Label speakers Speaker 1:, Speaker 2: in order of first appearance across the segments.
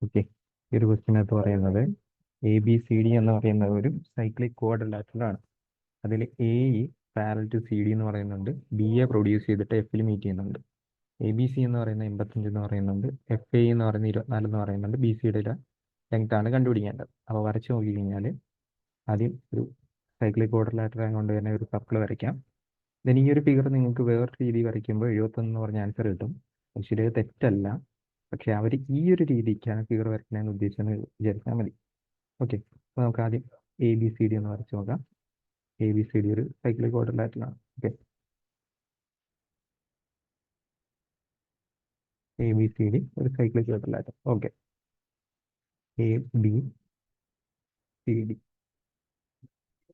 Speaker 1: Okay, ഈ ഒരു ക്വസ്റ്റിനകത്ത് പറയുന്നത് ABCD എന്ന് പറയുന്ന ഒരു സൈക്ലിക് ക്വാഡ്രിലാറ്ററലാണ്. അതിൽ എ പാരൽ ടു CD എന്ന് പറയുന്നുണ്ട്, BA പ്രൊഡ്യൂസ് ചെയ്തിട്ട് Fൽ മീറ്റ് ചെയ്യുന്നുണ്ട്. ABC എന്ന് പറയുന്ന 85 എന്ന് പറയുന്നുണ്ട്, FA എന്ന് പറയുന്ന 24 എന്ന് പറയുന്നുണ്ട്. BCയുടെ ലെങ്ത് ആണ് കണ്ടുപിടിക്കേണ്ടത്. അപ്പോൾ വരച്ച് നോക്കിക്കഴിഞ്ഞാൽ ആദ്യം ഒരു സൈക്ലിക് ക്വാഡ്രിലാറ്റർ കൊണ്ട് തന്നെ ഒരു സർക്കിൾ വരയ്ക്കാം. ദെൻ ഈ ഒരു ഫിഗർ നിങ്ങൾക്ക് വേറൊരു രീതി വരയ്ക്കുമ്പോൾ 71 എന്ന് പറഞ്ഞ ആൻസർ കിട്ടും. ആക്ച്വലി അത് തെറ്റല്ല, പക്ഷെ അവർ ഈ ഒരു രീതിക്കാണ് ഫിഗർ വരയ്ക്കണമെന്ന് ഉദ്ദേശിച്ചെന്ന് വിചാരിച്ചാൽ മതി. ഓക്കെ, അപ്പോൾ നമുക്ക് ആദ്യം ABCD ഒന്ന് വരച്ച് നോക്കാം. ABCD ഒരു സൈക്ലിക് ക്വാഡ്രിലാറ്ററലാണ്. ഓക്കെ, ABCD ഒരു സൈക്ലിക് ക്വാഡ്രിലാറ്റർ. Okay, ABCD.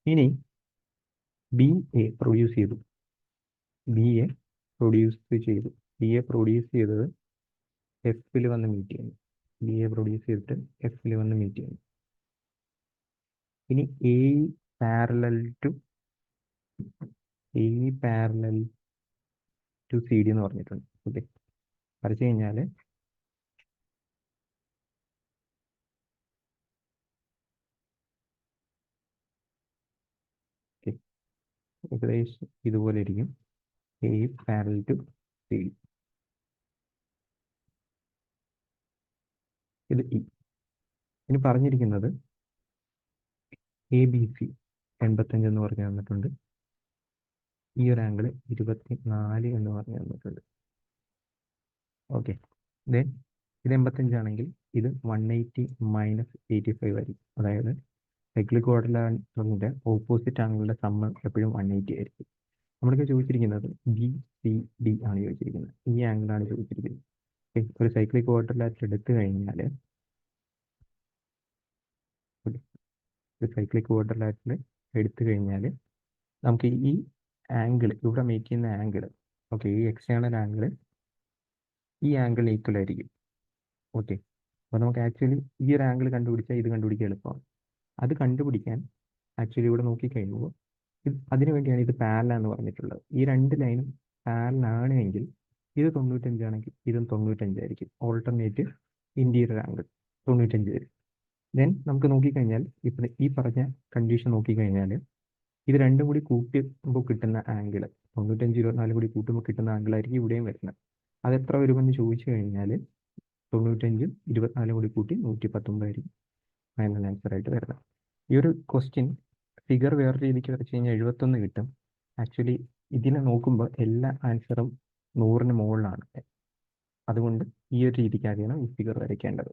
Speaker 1: ഇനി BA പ്രൊഡ്യൂസ് ചെയ്തു. BA പ്രൊഡ്യൂസ് ചെയ്തത് Fൽ വന്ന് മീറ്റ് ചെയ്യുന്നു. BA പ്രൊഡ്യൂസ് ചെയ്തിട്ട് Fൽ വന്ന് മീറ്റ് ചെയ്യുന്നു. ഇനി A പാരലൽ ടു CD എന്ന് പറഞ്ഞിട്ടുണ്ട്. ഓക്കെ, വരച്ചു കഴിഞ്ഞാൽ ഏകദേശം ഇതുപോലെ ഇരിക്കും. A parallel to CD. ഇത് ഇനി പറഞ്ഞിരിക്കുന്നത് ABC 85 എന്ന് പറഞ്ഞു തന്നിട്ടുണ്ട്. ഈ ഒരു ആംഗിൾ 24 എന്ന് പറഞ്ഞു തന്നിട്ടുണ്ട്. ഓക്കെ, ദെൻ ഇത് 85 ആണെങ്കിൽ ഇത് 180 മൈനസ് 85 ആയിരിക്കും. അതായത് സൈക്ലിക് ക്വാഡ്രിലാറ്ററിന്റെ ഓപ്പോസിറ്റ് ആംഗിളിന്റെ സമ്മ് എപ്പോഴും 180 ആയിരിക്കും. നമ്മൾക്ക് ചോദിച്ചിരിക്കുന്നത് BCD ആണ് ചോദിച്ചിരിക്കുന്നത്. ഈ ആംഗിളാണ് ചോദിച്ചിരിക്കുന്നത്. ഒരു സൈക്ലിക് ക്വാഡ്രിലാറ്റർ എടുത്തു കഴിഞ്ഞാൽ നമുക്ക് ഈ ആംഗിൾ ഇവിടെ മേക്ക് ചെയ്യുന്ന ആംഗിൾ, ഓക്കെ, ഈ എക്സ്റ്റേണൽ ആംഗിൾ ഈ ആംഗിളിന് ഈക്വൽ ആയിരിക്കും. ഓക്കെ, അപ്പോൾ നമുക്ക് ആക്ച്വലി ഈ ഒരു ആംഗിൾ കണ്ടുപിടിച്ചാൽ ഇത് കണ്ടുപിടിക്കാൻ എളുപ്പമാണ്. അത് കണ്ടുപിടിക്കാൻ ആക്ച്വലി ഇവിടെ നോക്കിക്കഴിയുമ്പോൾ അതിനു വേണ്ടിയാണ് ഇത് പാരലാന്ന് പറഞ്ഞിട്ടുള്ളത്. ഈ രണ്ട് ലൈനും പാരലാണ് എങ്കിൽ ഇത് 95 ആണെങ്കിൽ ഇതും 95 ആയിരിക്കും. ഓൾട്ടർനേറ്റ് ഇന്റീരിയർ ആംഗിൾ 95 വരും. ദെൻ നമുക്ക് നോക്കിക്കഴിഞ്ഞാൽ ഇപ്പം ഈ പറഞ്ഞ കണ്ടീഷൻ നോക്കിക്കഴിഞ്ഞാൽ ഇത് രണ്ടും കൂടി കൂട്ടുമ്പോൾ കിട്ടുന്ന ആംഗിൾ 95 24 കൂടി കൂട്ടുമ്പോൾ കിട്ടുന്ന ആംഗിൾ ആയിരിക്കും ഇവിടെയും വരുന്നത്. അത് എത്ര വരുമെന്ന് ചോദിച്ചു കഴിഞ്ഞാൽ 95 24 കൂടി കൂട്ടി 119 ആയിരിക്കും ഫൈനൽ ആൻസർ ആയിട്ട് വരുന്നത്. ഈ ഒരു ക്വസ്റ്റ്യൻ ഫിഗർ വേറെ രീതിക്ക് വരച്ച് കഴിഞ്ഞാൽ 71 കിട്ടും. ആക്ച്വലി ഇതിനെ നോക്കുമ്പോൾ എല്ലാ ആൻസറും 100ന് മുകളിലാണ്. അതുകൊണ്ട് ഈ ഒരു രീതിക്കാണ് ഈ ഫിഗർ വരയ്ക്കേണ്ടത്.